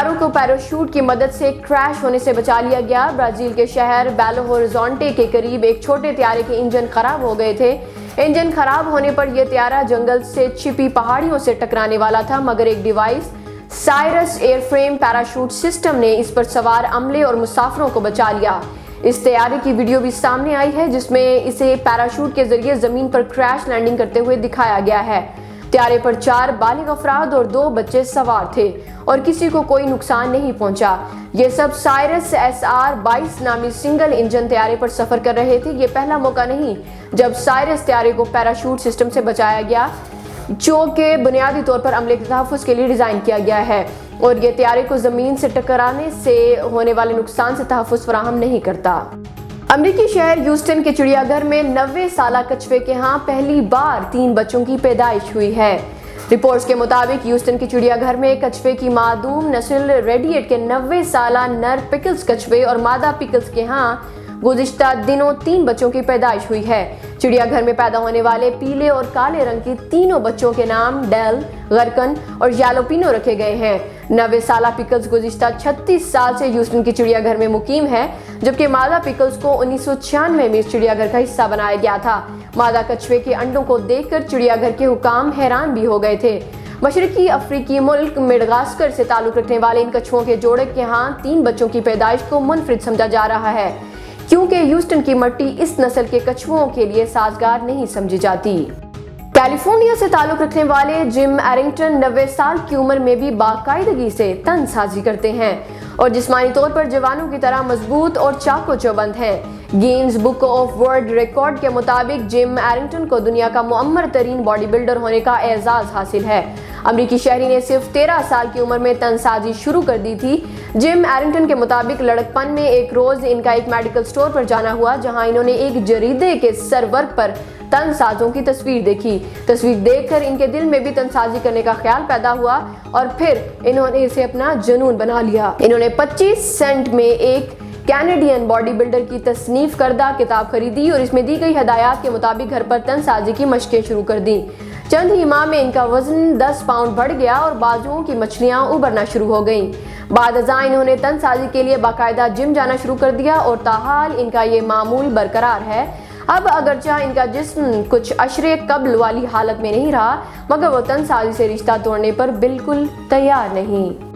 طیاروں کو پیراشوٹ کی مدد سے کریش ہونے سے بچا لیا گیا۔ برازیل کے شہر بیلو ہورزونٹے کے قریب ایک چھوٹے طیارے کے انجن خراب ہو گئے تھے۔ انجن خراب ہونے پر یہ طیارہ جنگل سے چھپی پہاڑیوں سے ٹکرانے والا تھا، مگر ایک device Cirrus airframe parachute system نے اس پر سوار عملے اور مسافروں کو بچا لیا۔ اس طیارے کی ویڈیو بھی سامنے آئی ہے جس میں اسے پیراشوٹ کے ذریعے زمین پر کریش لینڈنگ کرتے ہوئے دکھایا گیا ہے۔ طیارے پر 4 بالغ افراد اور 2 بچے سوار تھے اور کسی کو کوئی نقصان نہیں پہنچا۔ یہ سب سائرس SR-22 نامی سنگل انجن طیارے پر سفر کر رہے تھے۔ یہ پہلا موقع نہیں جب سائرس طیارے کو پیراشوٹ سسٹم سے بچایا گیا، جو کہ بنیادی طور پر عملے کے تحفظ کے لیے ڈیزائن کیا گیا ہے اور یہ طیارے کو زمین سے ٹکرانے سے ہونے والے نقصان سے تحفظ فراہم نہیں کرتا۔ امریکی شہر ہیوسٹن کے چڑیا گھر میں 90 سالہ کچھوے کے ہاں پہلی بار 3 بچوں کی پیدائش ہوئی ہے۔ رپورٹس کے مطابق ہیوسٹن کے چڑیا گھر میں کچھوے کی معدوم نسل ریڈیٹ کے 90 سالہ نر پکلز کچھوے اور مادہ پکلز کے ہاں گزشتہ دنوں 3 بچوں کی پیدائش ہوئی ہے۔ چڑیا گھر میں پیدا ہونے والے پیلے اور کالے رنگ کی تینوں بچوں کے نام ڈیل، غرکن اور یالوپینو رکھے گئے ہیں۔ 90 سالہ پکلز گزشتہ 36 سال سے ہیوسٹن کے چڑیا گھر میں مقیم ہے، جبکہ مادہ پکلز کو 1996 میں اس چڑیا گھر کا حصہ بنایا گیا تھا۔ مادہ کچھوے کے انڈوں کو دیکھ کر چڑیا گھر کے حکام حیران بھی ہو گئے تھے۔ مشرقی افریقی ملک میڈغاسکر سے تعلق رکھنے والے ان کچھووں کے جوڑے کے ہاں 3 بچوں کی پیدائش کو منفرد سمجھا جا رہا ہے، کیونکہ ہیوسٹن کی مٹی اس نسل کے کچھووں کے لیے سازگار نہیں سمجھی جاتی۔ کیلیفورنیا سے تعلق رکھنے والے جم ایرنگٹن 90 سال کی عمر میں بھی باقاعدگی سے تن سازی کرتے ہیں اور جسمانی طور پر جوانوں کی طرح مضبوط اور چاق و چوبند ہیں۔ Gains book of world record کے مطابق جم ایرنگٹن کو دنیا کا معمر ترین باڈی بلڈر ہونے کا اعزاز حاصل ہے۔ امریکی شہری نے صرف 13 سال کی عمر میں تن سازی شروع کر دی تھی۔ جم ایرنگٹن کے مطابق لڑکپن میں ایک روز ان کا ایک میڈیکل سٹور پر جانا ہوا، جہاں انہوں نے ایک جریدے کے سرورق پر تن سازوں کی تصویر دیکھی۔ تصویر دیکھ کر ان کے دل میں بھی تن سازی کرنے کا خیال پیدا ہوا اور پھر انہوں نے اسے اپنا جنون بنا لیا۔ انہوں نے 25 سینٹ میں ایک کینیڈین باڈی بلڈر کی تصنیف کردہ کتاب خریدی اور اس میں دی گئی ہدایات کے مطابق گھر پر تن سازی کی مشقیں شروع کر دیں۔ چند ہی ماہ میں ان کا وزن 10 پاؤنڈ بڑھ گیا اور بازوؤں کی مچھلیاں ابھرنا شروع ہو گئیں۔ بعد ازاں انہوں نے تن سازی کے لیے باقاعدہ جم جانا شروع کر دیا اور تاحال ان کا یہ معمول برقرار ہے۔ اب اگرچہ ان کا جسم کچھ اشرے قبل والی حالت میں نہیں رہا، مگر وہ تن سازی سے رشتہ توڑنے پر بالکل تیار نہیں۔